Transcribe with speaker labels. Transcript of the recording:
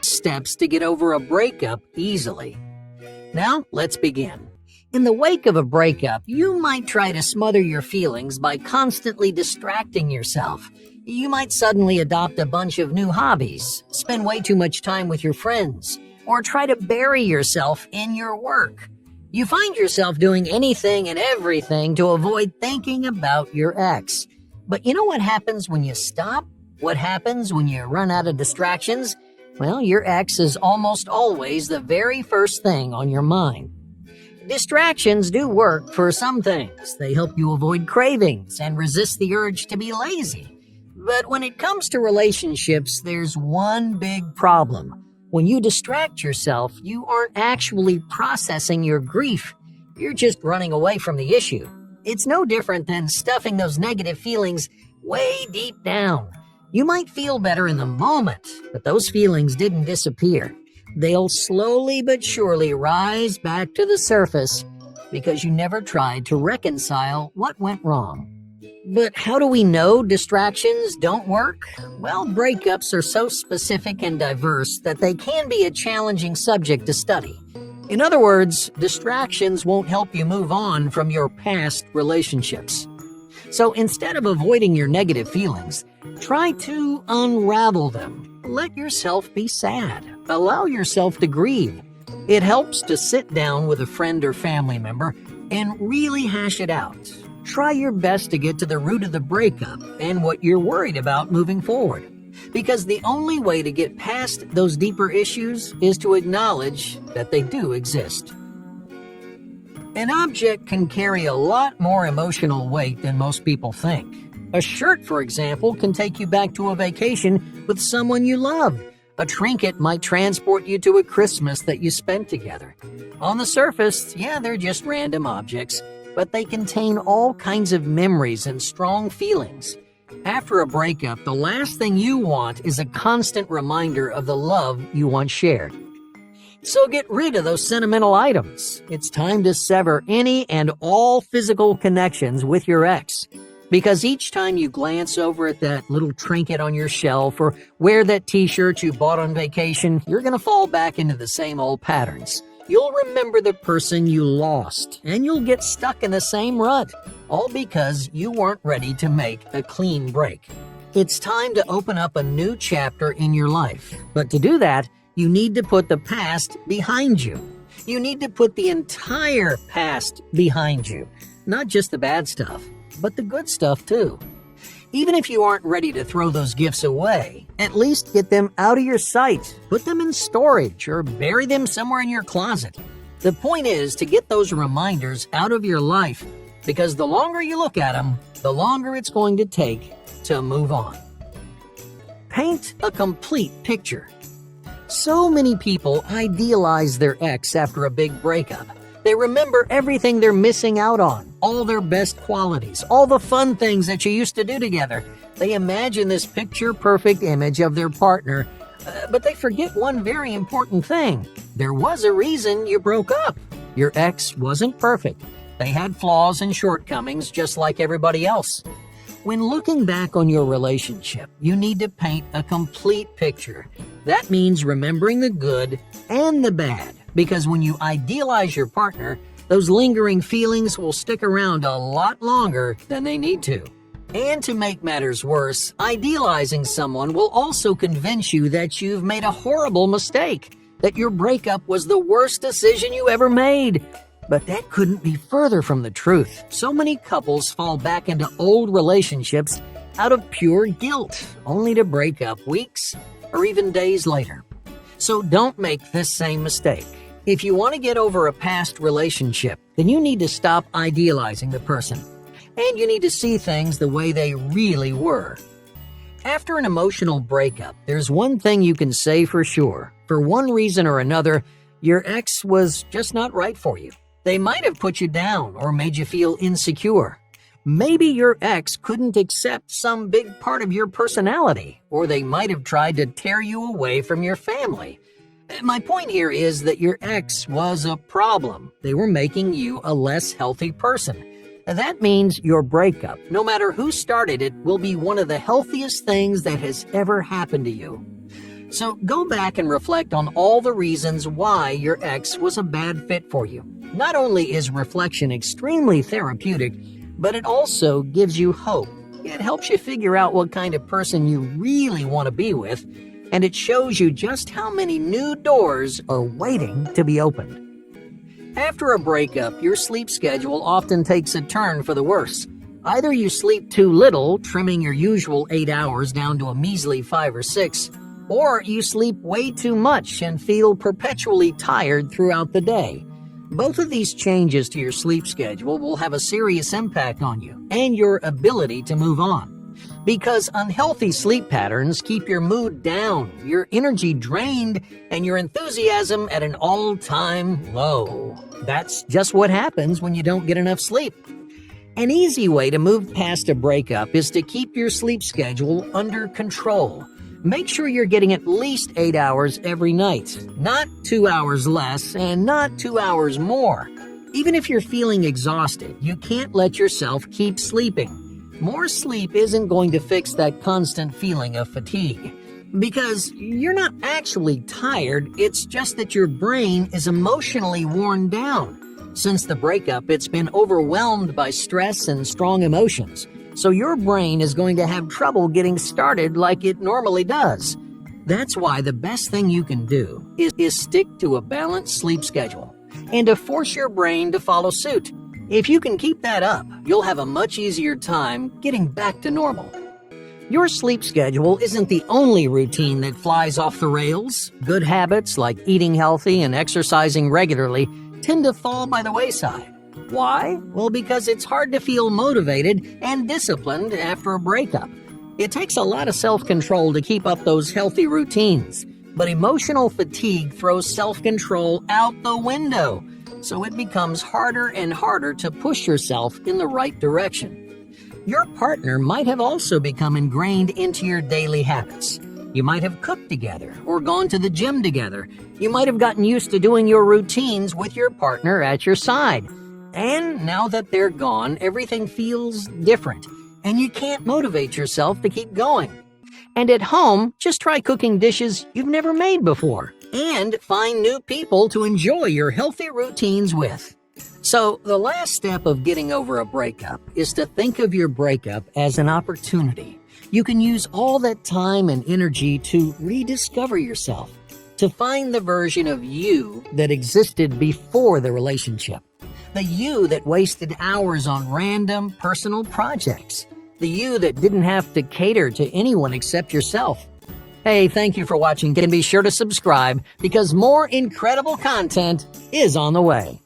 Speaker 1: Steps to get over a breakup easily. Now, let's begin. In the wake of a breakup, you might try to smother your feelings by constantly distracting yourself. You might suddenly adopt a bunch of new hobbies, spend way too much time with your friends, or try to bury yourself in your work. You find yourself doing anything and everything to avoid thinking about your ex. But you know what happens when you stop? What happens when you run out of distractions? Well, your ex is almost always the very first thing on your mind. Distractions do work for some things. They help you avoid cravings and resist the urge to be lazy. But when it comes to relationships, there's one big problem. When you distract yourself, you aren't actually processing your grief. You're just running away from the issue. It's no different than stuffing those negative feelings way deep down. You might feel better in the moment, but those feelings didn't disappear. They'll slowly but surely rise back to the surface because you never tried to reconcile what went wrong. But how do we know distractions don't work? Well, breakups are so specific and diverse that they can be a challenging subject to study. In other words, distractions won't help you move on from your past relationships. So instead of avoiding your negative feelings, try to unravel them. Let yourself be sad. Allow yourself to grieve. It helps to sit down with a friend or family member and really hash it out. Try your best to get to the root of the breakup and what you're worried about moving forward. Because the only way to get past those deeper issues is to acknowledge that they do exist. An object can carry a lot more emotional weight than most people think. A shirt, for example, can take you back to a vacation with someone you love. A trinket might transport you to a Christmas that you spent together. On the surface, yeah, they're just random objects, but they contain all kinds of memories and strong feelings. After a breakup, the last thing you want is a constant reminder of the love you once shared. So get rid of those sentimental items. It's time to sever any and all physical connections with your ex. Because each time you glance over at that little trinket on your shelf or wear that t-shirt you bought on vacation, you're going to fall back into the same old patterns. You'll remember the person you lost, and you'll get stuck in the same rut, all because you weren't ready to make a clean break. It's time to open up a new chapter in your life. But to do that, you need to put the past behind you. You need to put the entire past behind you. Not just the bad stuff, but the good stuff too. Even if you aren't ready to throw those gifts away, at least get them out of your sight. Put them in storage or bury them somewhere in your closet. The point is to get those reminders out of your life, because the longer you look at them, the longer it's going to take to move on. Paint a complete picture. So many people idealize their ex after a big breakup. They remember everything they're missing out on, all their best qualities, all the fun things that you used to do together. They imagine this picture-perfect image of their partner, but they forget one very important thing. There was a reason you broke up. Your ex wasn't perfect. They had flaws and shortcomings just like everybody else. When looking back on your relationship, you need to paint a complete picture. That means remembering the good and the bad, because when you idealize your partner, those lingering feelings will stick around a lot longer than they need to. And to make matters worse, idealizing someone will also convince you that you've made a horrible mistake, that your breakup was the worst decision you ever made. But that couldn't be further from the truth. So many couples fall back into old relationships out of pure guilt, only to break up weeks or even days later. So don't make this same mistake. If you want to get over a past relationship, then you need to stop idealizing the person. And you need to see things the way they really were. After an emotional breakup, there's one thing you can say for sure. For one reason or another, your ex was just not right for you. They might have put you down or made you feel insecure. Maybe your ex couldn't accept some big part of your personality, or they might have tried to tear you away from your family. My point here is that your ex was a problem. They were making you a less healthy person. That means your breakup, no matter who started it, will be one of the healthiest things that has ever happened to you. So go back and reflect on all the reasons why your ex was a bad fit for you. Not only is reflection extremely therapeutic, but it also gives you hope. It helps you figure out what kind of person you really want to be with, and it shows you just how many new doors are waiting to be opened. After a breakup, your sleep schedule often takes a turn for the worse. Either you sleep too little, trimming your usual 8 hours down to a measly 5 or 6, or you sleep way too much and feel perpetually tired throughout the day. Both of these changes to your sleep schedule will have a serious impact on you and your ability to move on. Because unhealthy sleep patterns keep your mood down, your energy drained, and your enthusiasm at an all-time low. That's just what happens when you don't get enough sleep. An easy way to move past a breakup is to keep your sleep schedule under control. Make sure you're getting at least 8 hours every night, not 2 hours less and not 2 hours more. Even if you're feeling exhausted, you can't let yourself keep sleeping. More sleep isn't going to fix that constant feeling of fatigue. Because you're not actually tired, it's just that your brain is emotionally worn down. Since the breakup, it's been overwhelmed by stress and strong emotions. So your brain is going to have trouble getting started like it normally does. That's why the best thing you can do is stick to a balanced sleep schedule and to force your brain to follow suit. If you can keep that up, you'll have a much easier time getting back to normal. Your sleep schedule isn't the only routine that flies off the rails. Good habits like eating healthy and exercising regularly tend to fall by the wayside. Why? Well, because it's hard to feel motivated and disciplined after a breakup. It takes a lot of self-control to keep up those healthy routines, but emotional fatigue throws self-control out the window, so it becomes harder and harder to push yourself in the right direction. Your partner might have also become ingrained into your daily habits. You might have cooked together or gone to the gym together. You might have gotten used to doing your routines with your partner at your side. And now that they're gone, everything feels different, and you can't motivate yourself to keep going. And at home, just try cooking dishes you've never made before, and find new people to enjoy your healthy routines with. So, the last step of getting over a breakup is to think of your breakup as an opportunity. You can use all that time and energy to rediscover yourself, to find the version of you that existed before the relationship. The you that wasted hours on random personal projects. The you that didn't have to cater to anyone except yourself. Hey, thank you for watching, and be sure to subscribe because more incredible content is on the way.